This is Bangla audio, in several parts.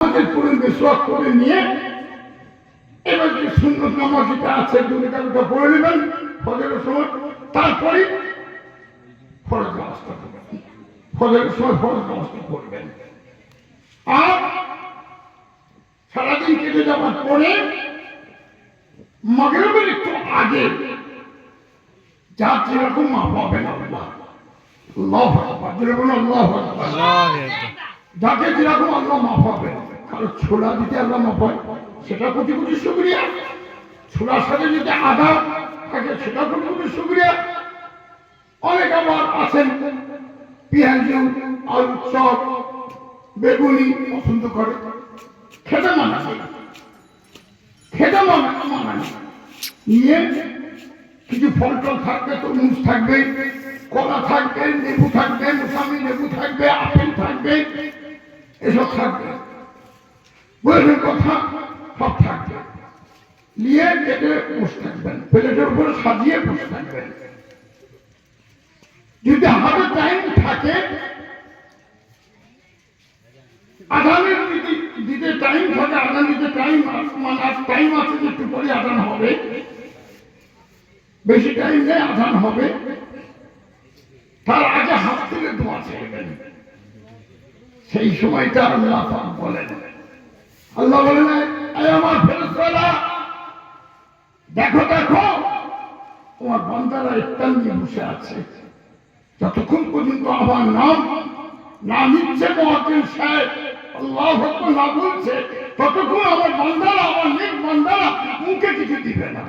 নামাজের পরে মেসওয়াক করে নিয়ে এবার যে সুন্নত নামাজ যেটা আছে দুটো পড়ে নেবেন ফজরের সময়, তারপরে ফরজ নামাজটা করবেন, ফজরের সময় ফরজ নামাজটা করবেন। আর সারাদিন কেটে যাওয়ার পরে মাগরিবের একটু আগে যা যেরকম মা পাবেন আল্লাহ আল্লাহু আকবার, যেরকম আল্লাহু আকবার, যাকে যেরকম আল্লাহ মা পাবেন। কারো ছোলা দিতে আল্লাহ মা পায়, সেটা কোটি কোটি শুকরিয়া। ছোলার সাথে যদি আদা থাকে সেটা কোটি কোটি শুকরিয়া। অনেক আবার আছেন পেঁয়াজ আলু চপ বেগুনি পছন্দ করে, খেতে মানা খেতে মানা নিয়ে কিছু ফল টল থাকবে, তরমুজ থাকবে, কলা থাকবে, লেবু থাকবে, মোসাম্বি লেবু থাকবে, আপেল থাকবে, এসব থাকবে, বইয়ের কথা সব থাকবে, নিয়ে কেটে বসে থাকবেন, প্লেটের উপরে সাজিয়ে বসে থাকবেন। যদি হাতে টাইম থাকে, আদানের দিতে টাইম থাকে, আদান দিতে টাইম মানে টাইম আছে যে একটু পরে আদান হবে, বেশি টাইম নেই আদান হবে, তার আগে হাত তুলে দোয়া চাইবেন। সেই সময়টা আল্লাহ পাক বলেন, আল্লাহ বলেন এই আমার ফেরেশতারা দেখো দেখো তোমার বান্দারা ইফতার নিয়ে বসে আছে, যতক্ষণ পর্যন্ত আমার নাম না নিচ্ছে মুয়াজ্জিন সাহেব আল্লাহু আকবার না বলছে, ততক্ষণ আমার বান্দারা আমার নেক বান্দারা মুখে কিছু দিবে না।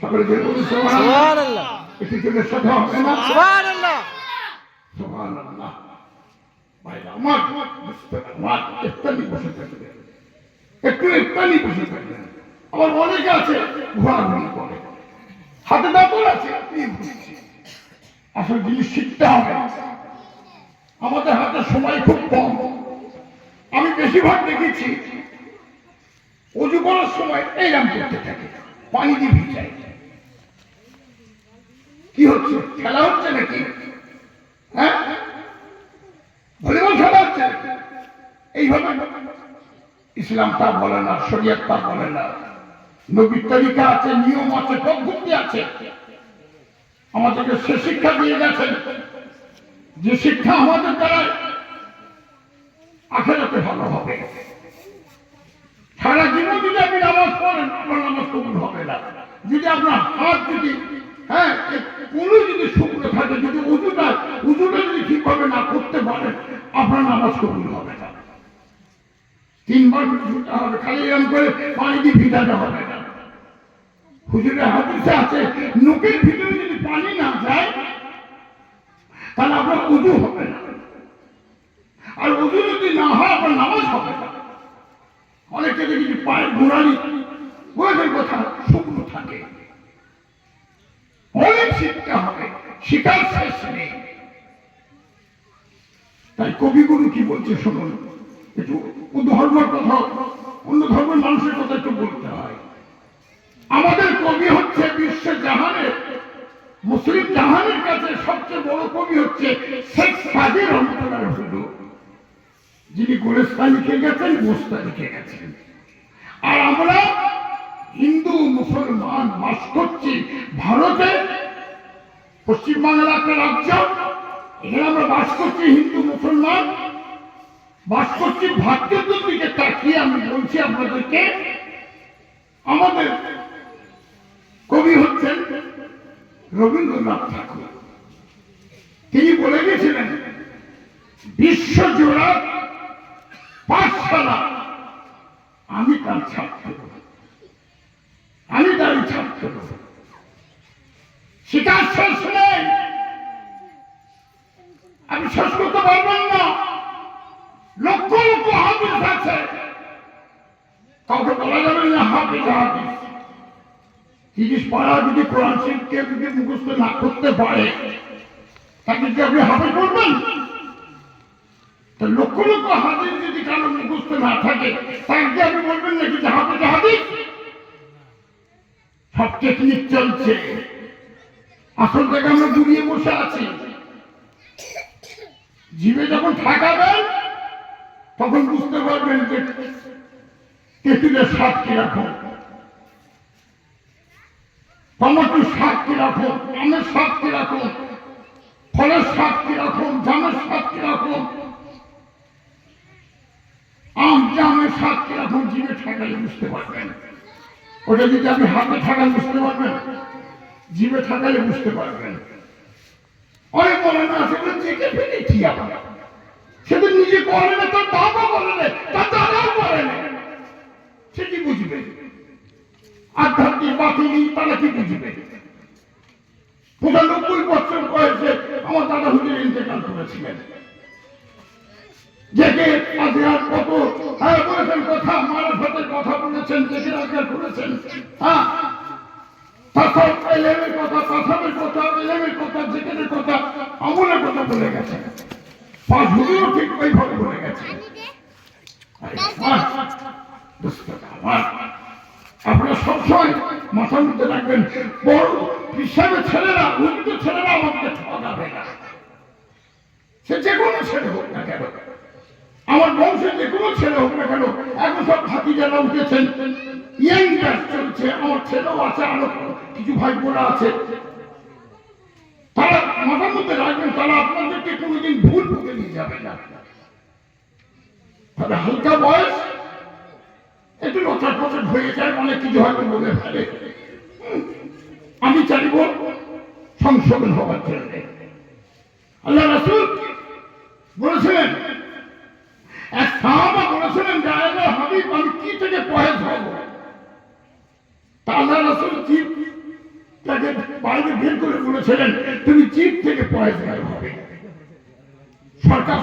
সকলে বলুন সুবহানাল্লাহ। একটু জোরে সাথে হবে না সুবহানাল্লাহ সুবহানাল্লাহ। ভাইরা আমার ইফতার নিয়ে বসে থাকবে, একটু ইফতার নিয়ে বসে থাকবে। আবার অনেকে আছে ঘোরাঘুরি করে, হাতে দাঁতর আছে, আসলে জিনিস শিখতে হবে। আমাদের হাতে সময় খুব কম। আমি বেশিরভাগ দেখেছি অজু করার সময় এইরাম করতে থাকে, পানি দিয়ে ভিজায়। কি হচ্ছে? খেলা হচ্ছে নাকি? হ্যাঁ, ভলিবল খেলা হচ্ছে এইভাবে? ইসলাম তা বলে না, শরীয়ত তা বলে না। নবীর তরিকা আছে, নিয়ম আছে, পদ্ধতি আছে। আমাদেরকে সে শিক্ষা দিয়ে গেছেন যে শিক্ষা আমাদের দ্বারা আখিরাতে ভালো হবে। সারা জীবন যদি আপনি নামাজ পড়েন, আপনার নামাজ কবুল হবে না। যদি আপনার হাত যদি কোনো যদি শুকনো থাকে, যদি উজুটা যদি ঠিকভাবে না করতে পারেন, আপনার নামাজ কবুল হবে না। 3 বার ধুতে হবে, খালি এরকম করে পানি দিয়ে ভিজাতে হবে না। হুজুরের হাদিসে আছে নখের ভিতরে যদি পানি না যায় তাহলে আপনার উজু হবে না, আর উজু যদি না হয় আপনার নামাজ হবে না। অনেকে দেখি পায়ের গোড়ালি বয়সের কথা শুকনো থাকে। অনেক শিখতে হবে, শিকার শেষ নেই। তাই কবিগুরু কি বলছে শুনুন, একটু ধর্মের কথা, অন্য ধর্মের মানুষের কথা একটু বলতে হয়। আমাদের কবি হচ্ছে বিশ্ব জাহানের, মুসলিম জাহানের কাছে সবচেয়ে বড় কবি হচ্ছে শেখ সাদী রহমাতুল্লাহ হুজুর, যিনি গোরেস্তা লিখে গেছেন, মোস্তা লিখে গেছেন। আর আমরা হিন্দু মুসলমান বাস করছি ভারতে, পশ্চিমবাংলার একটা রাজ্য, এখানে আমরা বাস করছি হিন্দু মুসলমান, বাস করছি ভারতের দিকে তাকিয়ে। আমি বলছি আপনাদেরকে, আমাদের কবি হচ্ছেন রবীন্দ্রনাথ ঠাকুর। তিনি বলে গেছিলেন বিশ্বজোড়া পাঠশালা আমি তার ছাত্র, আমি তার ছাত্র। শিকার শেষ নেই, আমি শেষ করতে পারবেন না। লক্ষ লক্ষ হাদিস আছে, কাউকে বলা যাবে না হাফিজ হাদিস। 30 পারা যদি কোরআন শরীফকে যদি মুখস্থ না করতে পারে, তাকে কি আপনি হাফিজ বলবেন? লক্ষ লক্ষ হাদিস যদি কারো মুখস্থ না থাকে, তাকে আপনি বলবেন নাকি যে হাফিজ হাদিস? সব টেকনিক চলছে, আসল থেকে আমরা দূরিয়ে বসে আছি। জিভে যখন ঠাকাবেন তখন বুঝতে পারবেন যে তেঁতুলের স্বাদ কিরকম, টমেটোর স্বাদ কিরকম, আমের স্বাদ কিরকম, ফলের স্বাদ কিরকম, জামের স্বাদ কিরকম, আম জামের স্বাদ কিরকম জিভে ঠাকালে বুঝতে পারবেন। ওটা যদি আপনি হাতে ঠাকালে বুঝতে পারবেন, জিভে ঠাকালে বুঝতে পারবেন। অনেক বলে না সেগুলো চেকে ফেলে কি আবার, সেটা নিজে করে না, তার বাবা করে না, তার দাদাও করে না, সে কি বুঝবে? আধ্যাত্মিক বাতিল তারা কি বুঝবে? ৯৫ বছর বয়সে আমার দাদা হুজুর ইন্তেকাল করেছিলেন। জেগে আজহার কত বলেছেন কথা, মারাফতের কথা বলেছেন, জেগে আজহার করেছেন, হ্যাঁ তাসব এলেমের কথা, তাসাবের কথা, এলেমের কথা, জেকের কথা, আমলের কথা বলে গেছেন। পাঁচ হুজুরও ঠিক ওইভাবে বলে গেছে। আপনারা সবসময় মাথার মধ্যে রাখবেন, বড় হিসাবে ছেলেরা, উন্নত ছেলেরা আমাকে ঠকাবে না। সে যে কোনো ছেলে হোক না কেন, আমার বংশের যে কোনো ছেলে হোক না কেন, এখন সব হাতি যারা উঠেছেন, ইয়াং ব্যাচ চলছে, আমার ছেলেও আছে, আরো কিছু ভাই বোনা আছে, তারা মাথার মধ্যে রাখবেন, তারা আপনাদেরকে কোনোদিন ভুল পথে নিয়ে যাবে না। তবে হালকা বয়স একটু লচট হয়ে যায়, অনেক কিছু হয়তো বলে ফেলে। আমি চাইব সংশোধন হওয়ার জন্য। আল্লাহ রাসূল বলেছিলেন, এক সাহাবা বলেছিলেন যে আল্লাহ হাবিব আমি কি থেকে পয়েজ হব? তা আল্লাহ রাসূল জিভটাকে বাইরে বের করে বলেছিলেন তুমি জিভ থেকে পয়েজ হবে। সরকার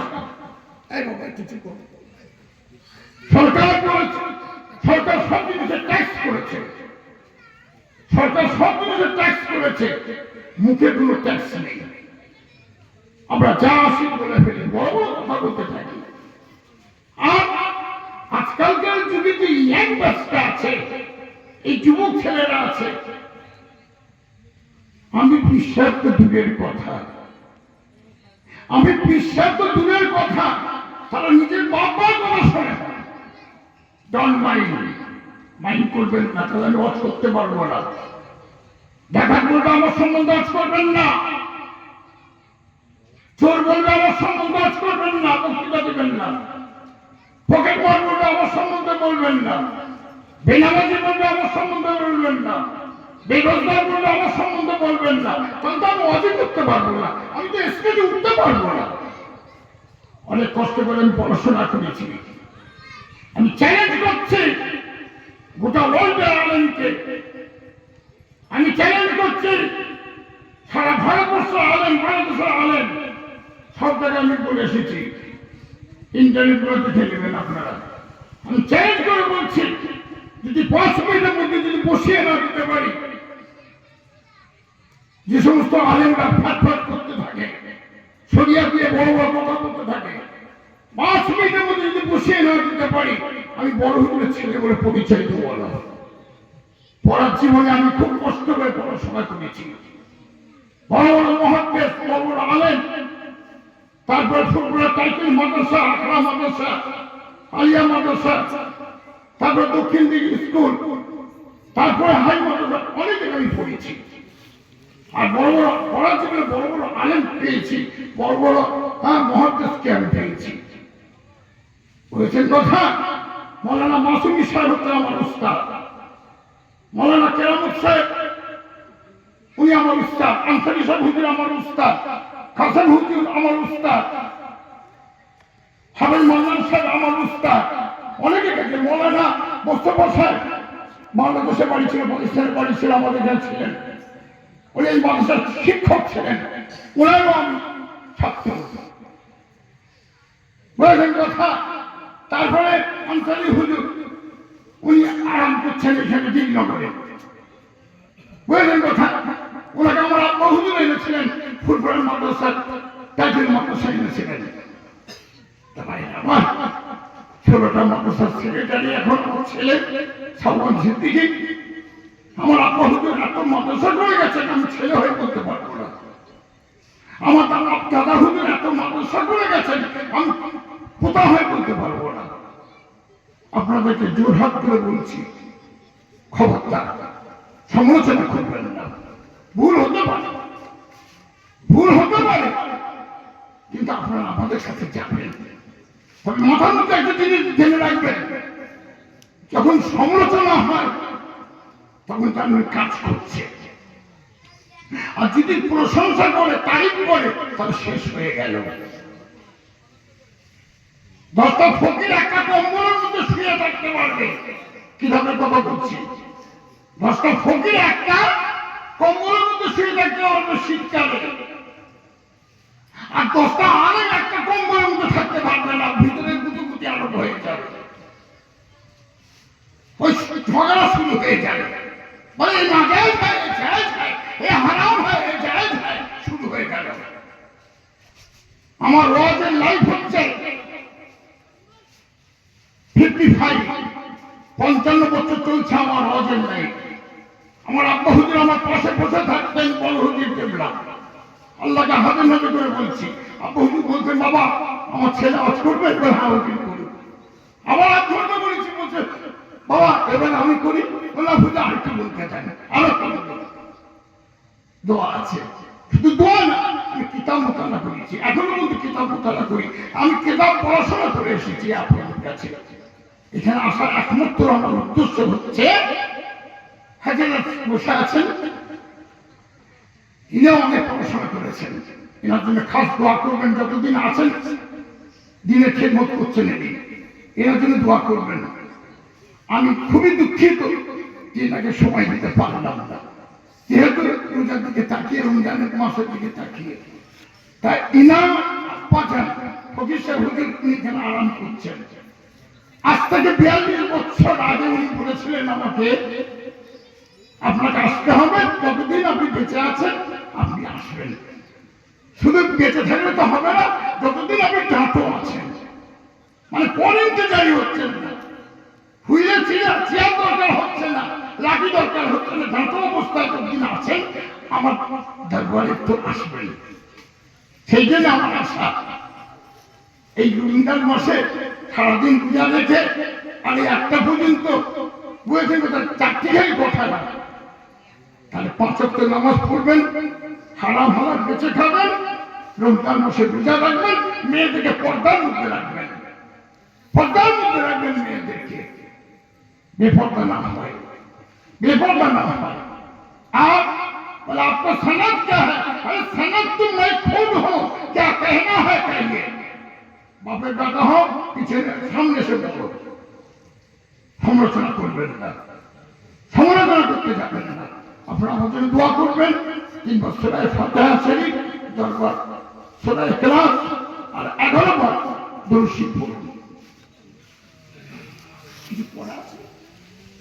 সরকার সব জিনিসের ট্যাক্স করেছে, সরকার সব জিনিসের ট্যাক্স করেছে, মুখে কোনো ট্যাক্স নেই। আমরা যা আসি বলে ফেলি, বড় বড় কথা বলতে থাকি। আর আজকালকার যুগে যে ইয়াং ব্যাচটা আছে, এই যুবক ছেলেরা আছে, আমি বিশ্বাস তো দূরের কথা, আমি বিশ্বাস তো দূরের কথা, তারা নিজের বাবার কথা শোনে না। ডন্ট মাইন্ড করবেন না, তাহলে আমি ওয়াজ করতে পারবো না। দেখা করবে আমার সম্বন্ধে ওয়াজ করবেন না, চোর বলবে আমার সম্বন্ধে ওয়াজ করবেন না, বক্তৃতা দেবেন না, পকেট মার বলবে আমার সম্বন্ধে বলবেন না, বেনামাজি বলবে আমার সম্বন্ধে বলবেন না, বেরোজগার বলবে আমার সম্বন্ধে বলবেন না, তাহলে তো আমি ওয়াজই করতে পারবো না, আমি তো স্টেজে উঠতে পারবো না। অনেক কষ্ট করে আমি পড়াশোনা করেছি, আমি চ্যালেঞ্জ করছি গোটা ওয়ার্ল্ডের আলেমকে, আমি চ্যালেঞ্জ করছি সারা ভারতবর্ষ আলেম, বাংলাদেশের আলেম, সব জায়গায় আমি বলে এসেছি, ইন্টারনেট গুলোতে খেলবেন আপনারা। আমি চ্যালেঞ্জ করে বলছি, যদি 5 মিনিটের মধ্যে যদি বসিয়ে না দিতে পারি, যে সমস্ত আলেমরা ফাটফাট করতে থাকে, সরিয়া দিয়ে বড় বড় কথা বলতে থাকে, 5 মিনিটের মধ্যে যদি বসিয়ে না দিতে পারি, আমি বড় হুজুরের ছেলে বলে পরিচয় দেবো না। পড়ার জীবনে আমি খুব কষ্ট করে পড়াশোনা করেছি, বড় বড় মহাদ্দেশ, বড় বড় আলেম, তারপরে ফুটবলের টাইটেল মাদ্রাসা, আখড়া মাদ্রাসা, আলিয়া মাদ্রাসা, তারপরে দক্ষিণ দিক স্কুল, তারপরে হাই মাদ্রাসা, অনেক আমি পড়েছি। আর বড় বড় পড়ার জীবনে বড় বড় আলেম পেয়েছি, বড় বড় মহাদ্দেশকে আমি পেয়েছি। বলেছেন কথা, মৌলানা মাসুমি সাহেব হচ্ছে আমার উস্তাদ, মৌলানা কেরামত সাহেব উনি আমার উস্তাদ, আনসারী সাহেব হুজুর আমার উস্তাদ, হাসান হুজুর আমার উস্তাদ, হাবিব মান্নান সাহেব আমার উস্তাদ, অনেকে গেছে। মৌলানা মোস্তফা সাহেব বাংলাদেশে বাড়ি ছিল, পাকিস্তানের বাড়ি ছিল, আমাদের এখানে ছিলেন, উনি এই মাদ্রাসার শিক্ষক ছিলেন, ওনারও আমি ছাত্র। বলেছেন কথা। তারপরে আনসারী হুজুর উনি আরাম করছেন এখানে দিননগরে, বুঝলেন কথা। ওনাকে আমার আব্বা হুজুর এনেছিলেন, ফুটবলের মাদ্রাসার টাইটেল মাদ্রাসা এনেছিলেন। 16টা মাদ্রাসার সেক্রেটারি এখন আমার ছেলে সালমান সিদ্দিকী। আমার আব্বা হুজুর এত মাদ্রাসা করে গেছেন, আমি ছেলে হয়ে করতে পারবো না। আমার দাদা হুজুর এত মাদ্রাসা করে গেছেন, আমি কোথা হয় বলতে পারবো না। আপনাদেরকে জোরহাত করে বলছি, খবরদার সমালোচনা করবেন না। ভুল হতে পারে, ভুল হতে পারে, কিন্তু আপনারা আমাদের সাথে যাবেন। তবে মাথার মধ্যে একটা জিনিস জেনে রাখবেন, যখন সমালোচনা হয় তখন তার কাজ করছে, আর যদি প্রশংসা করে, তারিফ করে, তাহলে শেষ হয়ে গেল। 10টা ফকির একটা কম্বলের মধ্যে শুয়ে থাকতে পারবে, কিভাবে কথা বলছি? 10টা ফকির একটা কম্বলের মধ্যে শুয়ে থাকতে পারবে শীতকালে, আর 10টা আরেক একটা কম্বলের মধ্যে থাকতে পারবে না, ভিতরে গুটি আরম্ভ হয়ে যাবে, ওই ঝগড়া শুরু হয়ে যাবে, বলে না যায় এ হারাম হয়, এ জায়েজ হয়, শুরু হয়ে গেল। আমার ওয়াজের লাইফ হচ্ছে 55 বছর চলছে আমার ওয়াজের লাইফ। আমার আব্বা হুজুর আমার পাশে বসে থাকতেন, বড় হুজুর কেবলা, আল্লাহকে হাতে নাতে করে বলছি। আব্বা হুজুর বলছেন, বাবা আমার ছেলে আজ করবে, এবার হ্যাঁ হুজুর করুন। আবার আজ ঘটনা বলেছি, বলছে বাবা এবার আমি করি, বললাম হুজুর আরেকটু বলতে চান, আরো দোয়া আছে, শুধু দোয়া না, আমি কিতাব মোতালা করেছি, এখনো কিন্তু কিতাব মোতালা করি, আমি কিতাব পড়াশোনা করে এসেছি আপনাদের কাছে। এখানে আসার একমাত্র আমার উদ্দেশ্য হচ্ছে, হাজিরা বসে আছেন, ইনিও অনেক পড়াশোনা করেছেন, এনার জন্য খাস দোয়া করবেন। যতদিন আছেন দিনের খেদমত করছেন, এনার জন্য দোয়া করবেন। আমি খুবই দুঃখিত যে এনাকে সময় দিতে পারলাম না, যেহেতু রোজার দিকে তাকিয়ে, রমজানের মাসের দিকে তাকিয়ে, তাই ইনাম পাঠান ফকির সাহেব হুজুর তিনি এখানে আরাম করছেন। আজ থেকে 42 বছর আগে উনি বলেছিলেন আমাকে, আপনাকে আসতে হবে, যতদিন আপনি বেঁচে আছেন আপনি আসবেন। শুধু বেঁচে থাকলে তো হবে না, যতদিন আপনি দাঁতও আছেন, মানে পরেন্টে জারি হচ্ছেন না, হুইলে চেয়ার দরকার হচ্ছে না, লাঠি দরকার হচ্ছে না, দাঁত অবস্থায় যতদিন আছেন আমার দরবারে তো আসবেন। সেই জন্য আমার আশা, এই রমজান মাসে সারাদিন পূজা রেখে আর এই 1টা পর্যন্ত বুঝেছেন কোথায় 4টি খালি কথা না, তাহলে 5 ওয়াক্ত নামাজ পড়বেন, হারাম হালাল বেঁচে খাবেন, রমজান মাসে রোজা রাখবেন, মেয়েদেরকে পর্দার মধ্যে রাখবেন, পর্দার মধ্যে রাখবেন মেয়েদেরকে, বেপর্দা না হয়, बेपर्दा ना हो। आप बोला आपको सनद क्या है? अरे सनद तो मैं खुद हूं, क्या कहना है कहिए। बापे बेटा हो पीछे सामने से बोलो, সমালোচনা করবেন না, সমালোচনা করতে যাবেন না। আপনারা আমার জন্য দোয়া করবেন। 3 বার সূরা ফাতিহা শরীফ, 10 বার সূরা ইখলাস আর 11 বার দুরূদ শরীফ পড়ুন। কিছু পড়া